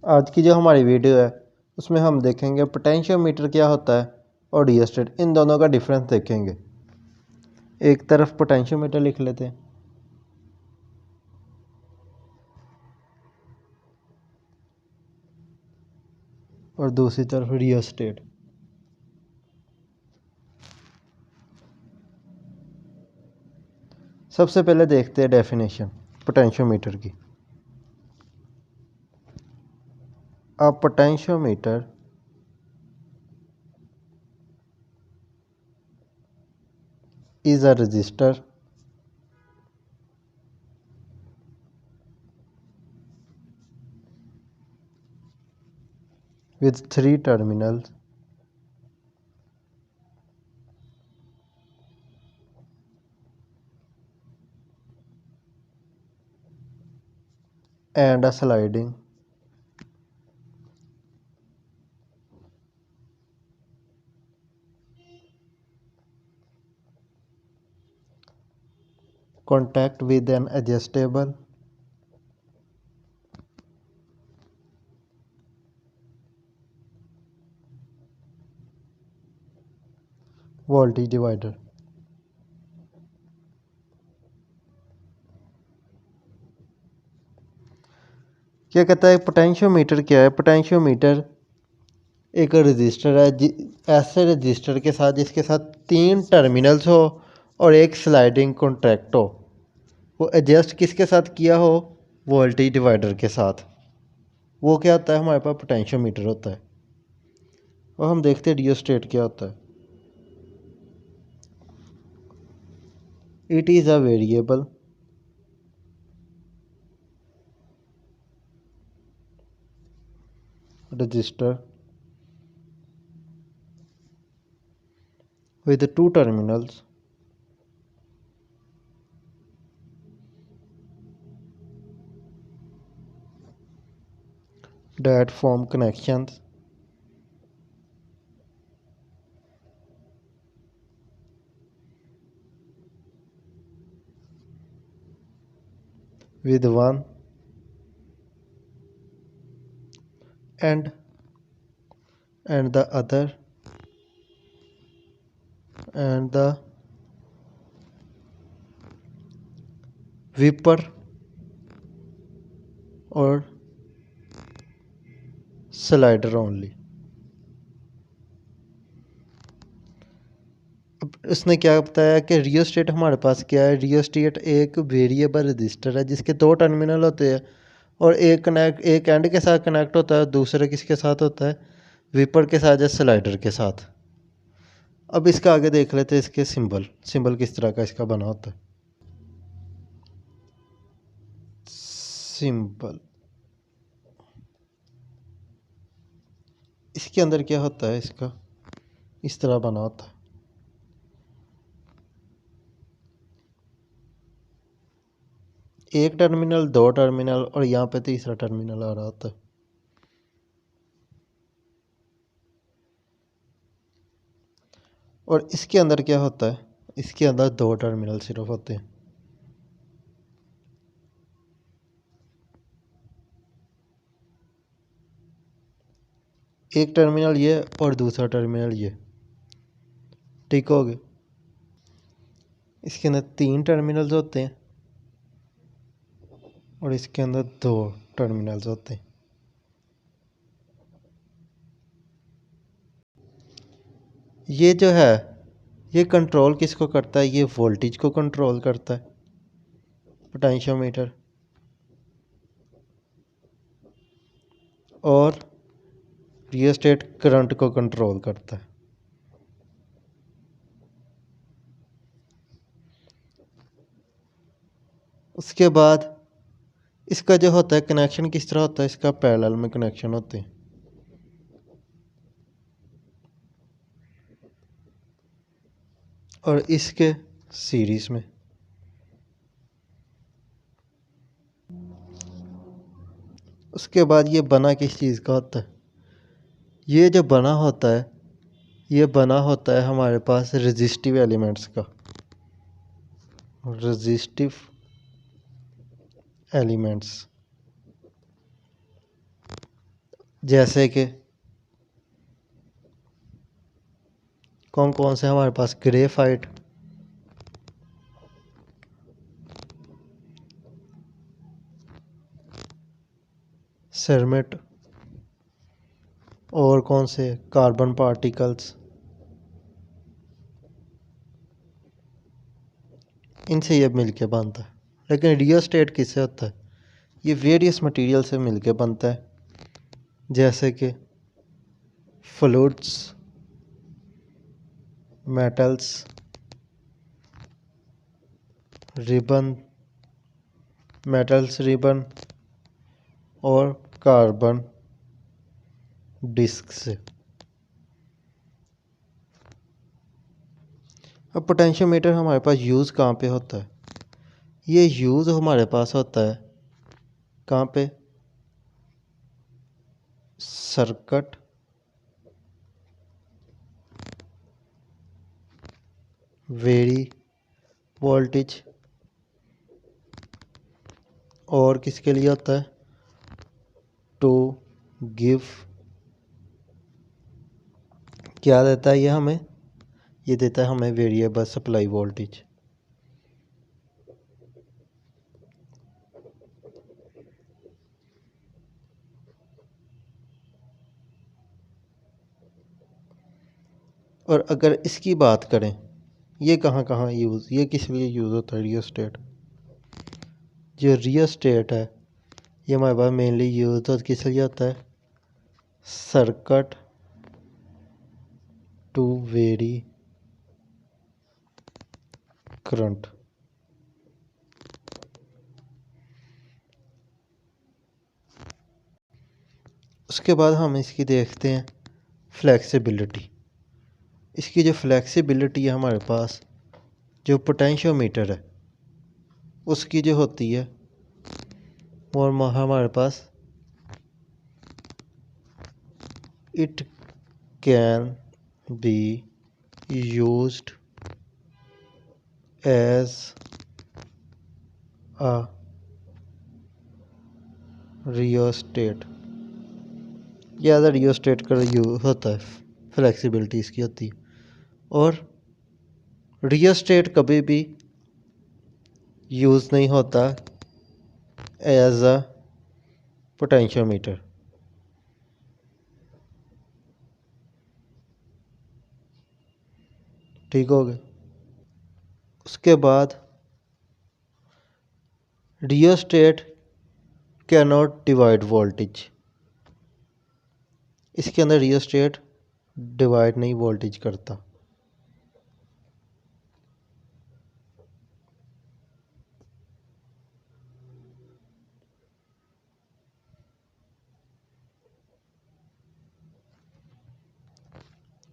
आज की जो हमारी वीडियो है उसमें हम देखेंगे पोटेंशियोमीटर क्या होता है और रियोस्टेट, इन दोनों का डिफरेंस देखेंगे। एक तरफ पोटेंशियोमीटर लिख लेते हैं और दूसरी तरफ रियोस्टेट। सबसे पहले देखते हैं डेफिनेशन पोटेंशियोमीटर की। A potentiometer is a resistor with three terminals and a sliding contact with an adjustable voltage divider। क्या कहता है पोटेंशियोमीटर क्या है? पोटेंशियोमीटर एक रजिस्टर है, ऐसे रजिस्टर के साथ जिसके साथ तीन टर्मिनल्स हो और एक स्लाइडिंग कॉन्टैक्ट हो। वो एडजस्ट किसके साथ किया हो? वोल्टेज डिवाइडर के साथ। वो क्या होता है? हमारे पास पोटेंशियोमीटर होता है। और हम देखते हैं रियोस्टेट क्या होता है। It is a variable resistor with two terminals that form connections with one end and the other and the whipper or slider only। अब उसने क्या बताया कि रियोस्टेट हमारे पास क्या है? रियोस्टेट एक वेरिएबल रजिस्टर है जिसके दो टर्मिनल होते हैं और एक एंड के साथ कनेक्ट होता है, दूसरे किसके साथ होता है? विपर के साथ या स्लाइडर के साथ। अब इसका आगे देख लेते हैं इसके सिंबल किस तरह का इसका बना होता है। सिंबल इसके अंदर क्या होता है? इसका इस तरह बना होता है। एक टर्मिनल, दो टर्मिनल और यहाँ पे तीसरा टर्मिनल आ रहा होता है। और इसके अंदर क्या होता है? इसके अंदर दो टर्मिनल सिर्फ होते हैं। एक टर्मिनल ये और दूसरा टर्मिनल ये। ठीक हो गया? इसके अंदर तीन टर्मिनल्स होते हैं और इसके अंदर दो टर्मिनल्स होते हैं। ये जो है ये कंट्रोल किसको करता है? ये वोल्टेज को कंट्रोल करता है पोटेंशियोमीटर, और रियोस्टेट करंट को कंट्रोल करता है। उसके बाद इसका जो होता है कनेक्शन किस तरह होता है? इसका पैरेलल में कनेक्शन होते हैं और इसके सीरीज में। उसके बाद ये बना किस चीज़ का होता है? ये जो बना होता है ये बना होता है हमारे पास रेजिस्टिव एलिमेंट्स का। रेजिस्टिव एलिमेंट्स जैसे कि कौन कौन से हमारे पास, ग्रेफाइट, सेरमेट, और कौन से, कार्बन पार्टिकल्स। इनसे ये मिलके बनता है। लेकिन रियोस्टेट किससे होता है? ये वेरियस मटेरियल से मिलके बनता है, जैसे कि fluids, metals, ribbon, metals ribbon और कार्बन डिस्क से। अब पोटेंशियोमीटर हमारे पास यूज़ कहाँ पे होता है? ये यूज़ हमारे पास होता है कहाँ पे? सर्किट, वेरी वोल्टेज, और किसके लिए होता है? टू गिव, क्या देता है ये हमें? ये देता है हमें वेरिएबल सप्लाई वोल्टेज। और अगर इसकी बात करें, ये कहाँ कहाँ यूज़, ये किस लिए यूज़ होता है रियोस्टेट? जो रियोस्टेट है ये हमारे पास मेनली यूज़ तो किस लिए होता है? Circuit to vary current. उसके बाद हम इसकी देखते हैं फ्लेक्सिबिलिटी। इसकी जो फ्लेक्सिबिलिटी है हमारे पास, जो पोटेंशियोमीटर है उसकी जो होती है वो हमारे पास, it can be used as a rheostat. या रियोस्टेट का यूज होता है, फ्लेक्सिबिलिटी इसकी होती है। और रियोस्टेट कभी भी यूज़ नहीं होता एज अ पोटेंशियोमीटर। ठीक हो गया। उसके बाद rheostat can not divide voltage. इसके अंदर रियोस्टेट डिवाइड नहीं वोल्टेज करता।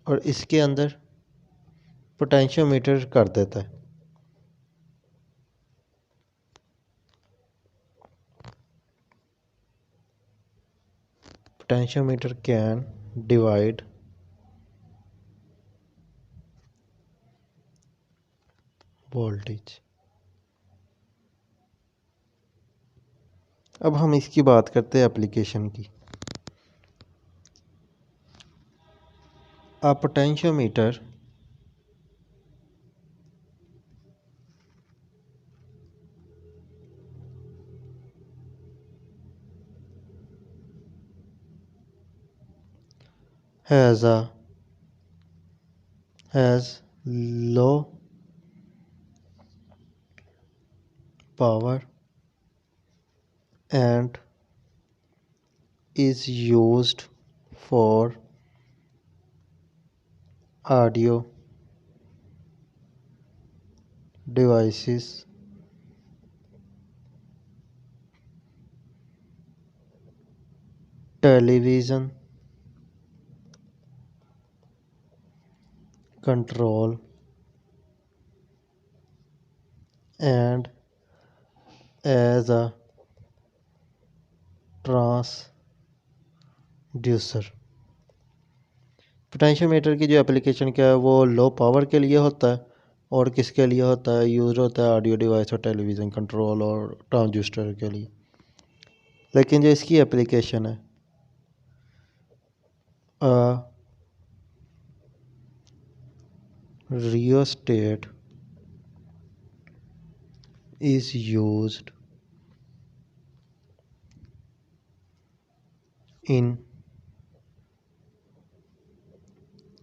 और इसके अंदर पोटेंशियोमीटर कर देता है। Potentiometer can divide voltage. अब हम इसकी बात करते हैं एप्लीकेशन की। A potentiometer has low power and is used for audio devices, television control, and as a transducer. Potentiometer की जो एप्लीकेशन क्या है वो लो पावर के लिए होता है, और किसके लिए होता है? यूज़ होता है ऑडियो डिवाइस और टेलीविज़न कंट्रोल और ट्रांसड्यूसर के लिए। लेकिन जो इसकी एप्लीकेशन है A rheostat is used in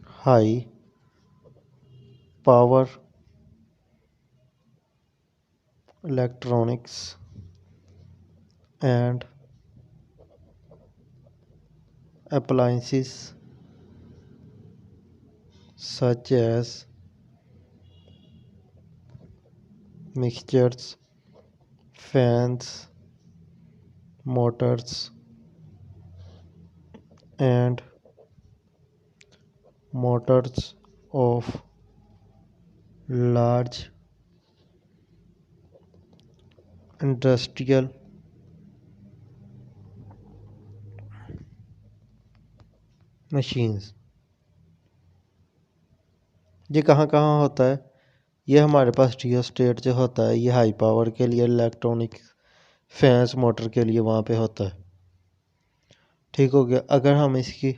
high power electronics and appliances such as mixers, fans, motors, and motors of large industrial machines। ये कहाँ कहाँ होता है? ये हमारे पास रियोस्टेट जो होता है ये हाई पावर के लिए, इलेक्ट्रॉनिक फैंस मोटर के लिए वहाँ पे होता है। ठीक हो गया। अगर हम इसकी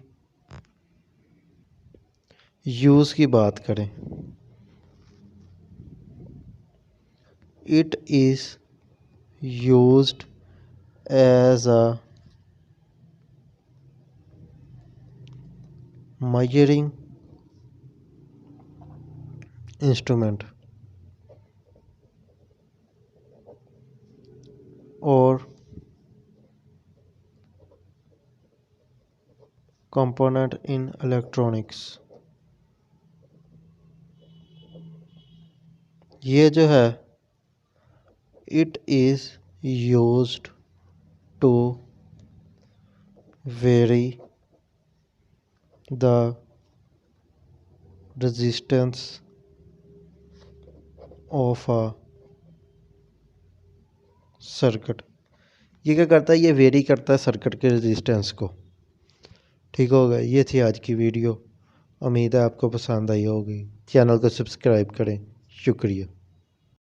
यूज़ की बात करें, it is used as a measuring instrument or component in electronics। ये जो है it is used to vary the resistance of a circuit. ये क्या करता है? ये वेरी करता है सर्किट के रेजिस्टेंस को। ठीक हो गया। ये थी आज की वीडियो। उम्मीद है आपको पसंद आई होगी। चैनल को सब्सक्राइब करें। शुक्रिया।